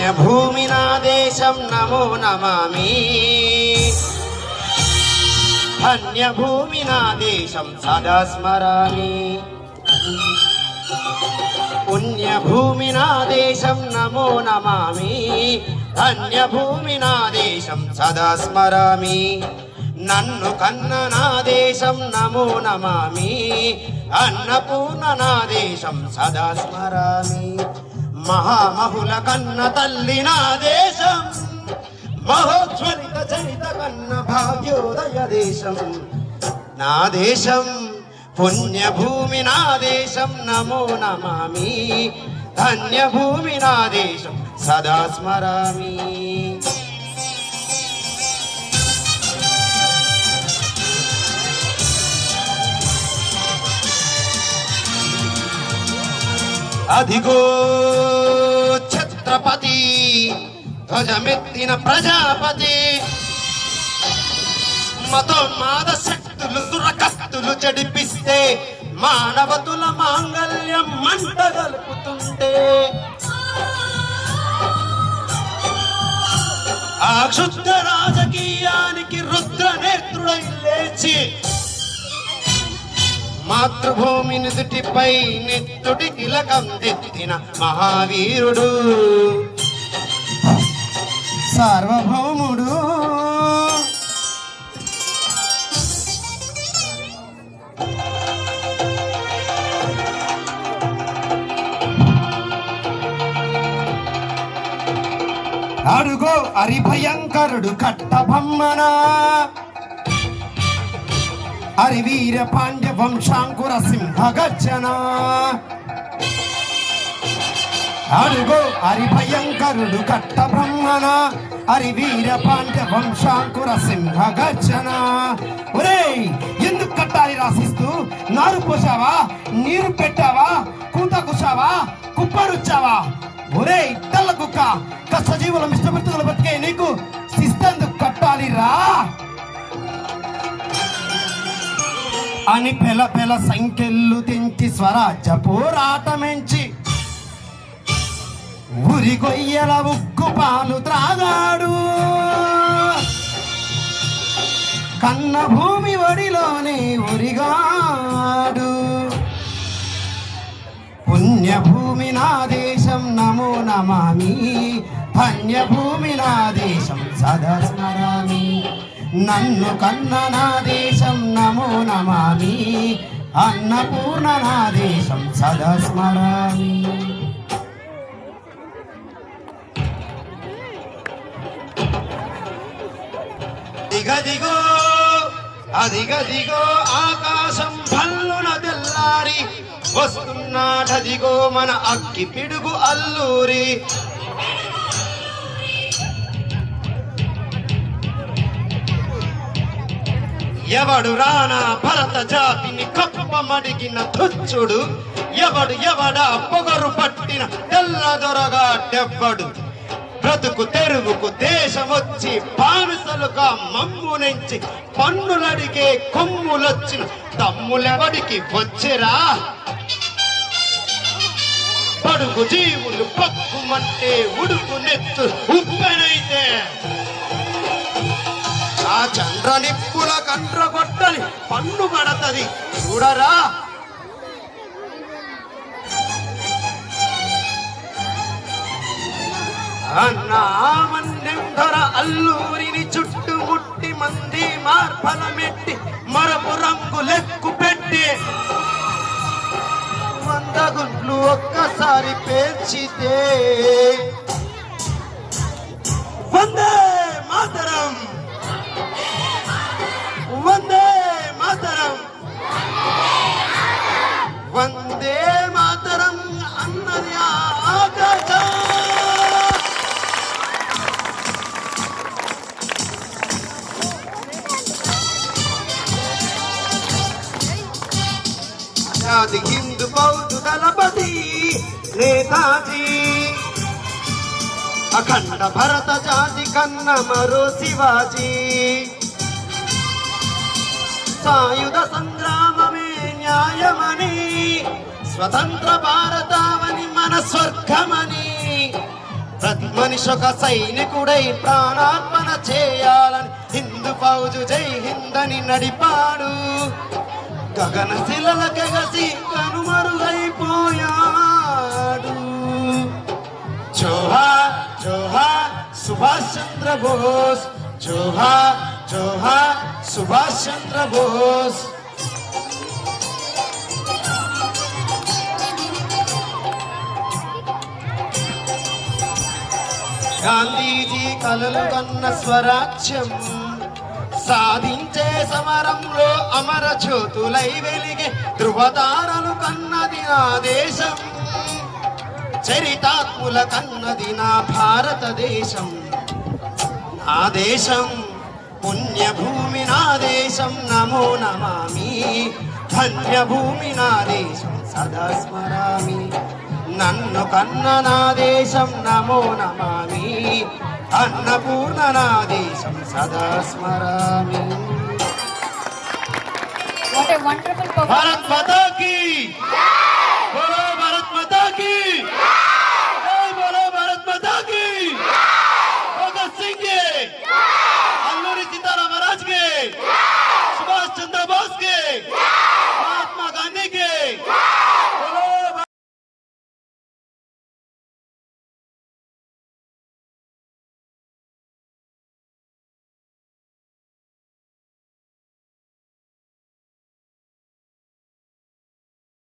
పుణ్యభూమి నా దేశం నమో నమామి. ధన్యభూమి నా దేశం సదా స్మరామి. పుణ్యభూమి నా దేశం నమో నమామి. ధన్యభూమి నా దేశం సదా స్మరామి. నన్ను కన్న నా దేశం నమో నమామి. అన్నపూర్ణ నా దేశం సదా స్మరామి. మహామహుల కన్న తల్లి నా దేశం. మహోజ్వలిత చరిత కన్న భాగ్యోదయ దేశం నా దేశం. పుణ్యభూమి నా దేశం నమో నమామి. ధన్యభూమి నా దేశం సదా స్మరామి. అదిగో ఛత్రపతి ధ్వజమెత్తిన ప్రజాపతి. మతోన్మాద శక్తులు దురకత్తులు చెడిపిస్తే మానవతుల మాంగల్యం మంట గలుపుతుంటే ఆ క్షుద్ర రాజకీయానికి రుద్ర నేత్రుడై లేచి మాతృభూమి నుదుటిపై నెత్తుటి తిలకం దిద్దిన మహావీరుడు సార్వభౌముడు. అడుగో హరిభయంకరుడు కట్టబొమ్మన. హరివీర పాండ్య వంశాంకుర సింహ గర్జన. అడుగో హరిభయంకరుడు కట్టబ్రహ్మణ. హరివీర పాండ్య వంశాంకుర సింహ గర్జన. ఒరేయ్, ఎందుకు కట్టాలి రాసిస్తూ నారు పోసావా, నీరు పెట్టావా, కూత కుసావా, కుప్పరుచ్చావా? ఒరేయ్ తెల్ల కుక్క, కష్టజీవుల మిష్టమృతులు బతికే నీకు శిస్తెందుకు కట్టాలిరా అని పెల పెల సంఖ్యలు తెంచి స్వరాజ్య పోరాటమెంచి ఉరి కొయ్యల ఉక్కు పాలు త్రాగాడు. కన్న భూమి ఒడిలోనే ఉరిగాడు. పుణ్యభూమి నా దేశం నమో నమామి. ధన్యభూమి నా దేశం సదా స్మరామి. నన్ను కన్న నా దేశం నమో నమామి. అన్నపూర్ణ నా దేశం సదా స్మరామి. దిగదిగో అదిగదిగో ఆకాశం భల్లున తెల్లారి వస్తున్నాడదిగో మన అక్కి పిడుగు అల్లూరి. ఎవడు రానా భరత జాతిని కప్పమడిగిన తుచ్చుడు. ఎవడు ఎవడా పొగరు పట్టిన తెల్లదొరగా డెవ్వడు. బ్రతుకు తెరువుకు దేశమొచ్చి బానిసలుగా మమ్మునెంచి పన్నులడిగే కొమ్ములొచ్చిన తమ్ములెవడికి వచ్చెరా? పడుగు జీవులు పక్కుమంటే ఉడుకు నెత్తు ఉప్పెనైతే ఆ చంద్ర నిప్పుల కండ్రగొట్టని పన్ను పడతది చూడరా. అన్నామన్యం ధర అల్లూరిని చుట్టుముట్టి మంది మార్పలమెట్టి మరపు రంగు లెక్కు పెట్టి 100 గుంట్లు ఒక్కసారి పేర్చితే వందే మాతరం, వందే మాతరం, వందే మాతరం అన్నది ఆకాశం. ఆది హిందూ బౌద్ధ దళపతి నేతాజీ, అఖండ భరత జాతి కన్న మరో శివాజీ. సాయుధ సంగ్రామమే న్యాయమని, స్వతంత్ర భారతావని మన స్వర్గమని ప్రతి మనిషి ఒక సైనికుడై ప్రాణార్పణ చేయాలని హిందూ ఫౌజు జై హింద్ అని నడిపాడు. గగన శిలల గగసి కనుమరుగైపోయాడు. జోహార్ జోహార్ సుభాష్ చంద్ర బోస్, జోహార్ జోహార్ సుభాష్ చంద్ర బోస్. గాంధీజీ కలలు కన్న స్వరాజ్యం సాధించే సమరంలో అమర జ్యోతులై వెలిగే ధృవతారలు కన్నది నా దేశం. చరితాత్ముల కన్నది నా భారతదేశం. నా దేశం పుణ్యభూమి నా దేశం నమో నమామి. ధన్యభూమి నా దేశం సదా స్మరామి. నన్ను కన్న నా దేశం నమో నమామి. అన్నపూర్ణ నా దేశం సదా స్మరామి. What a wonderful performance. Bharat Mata key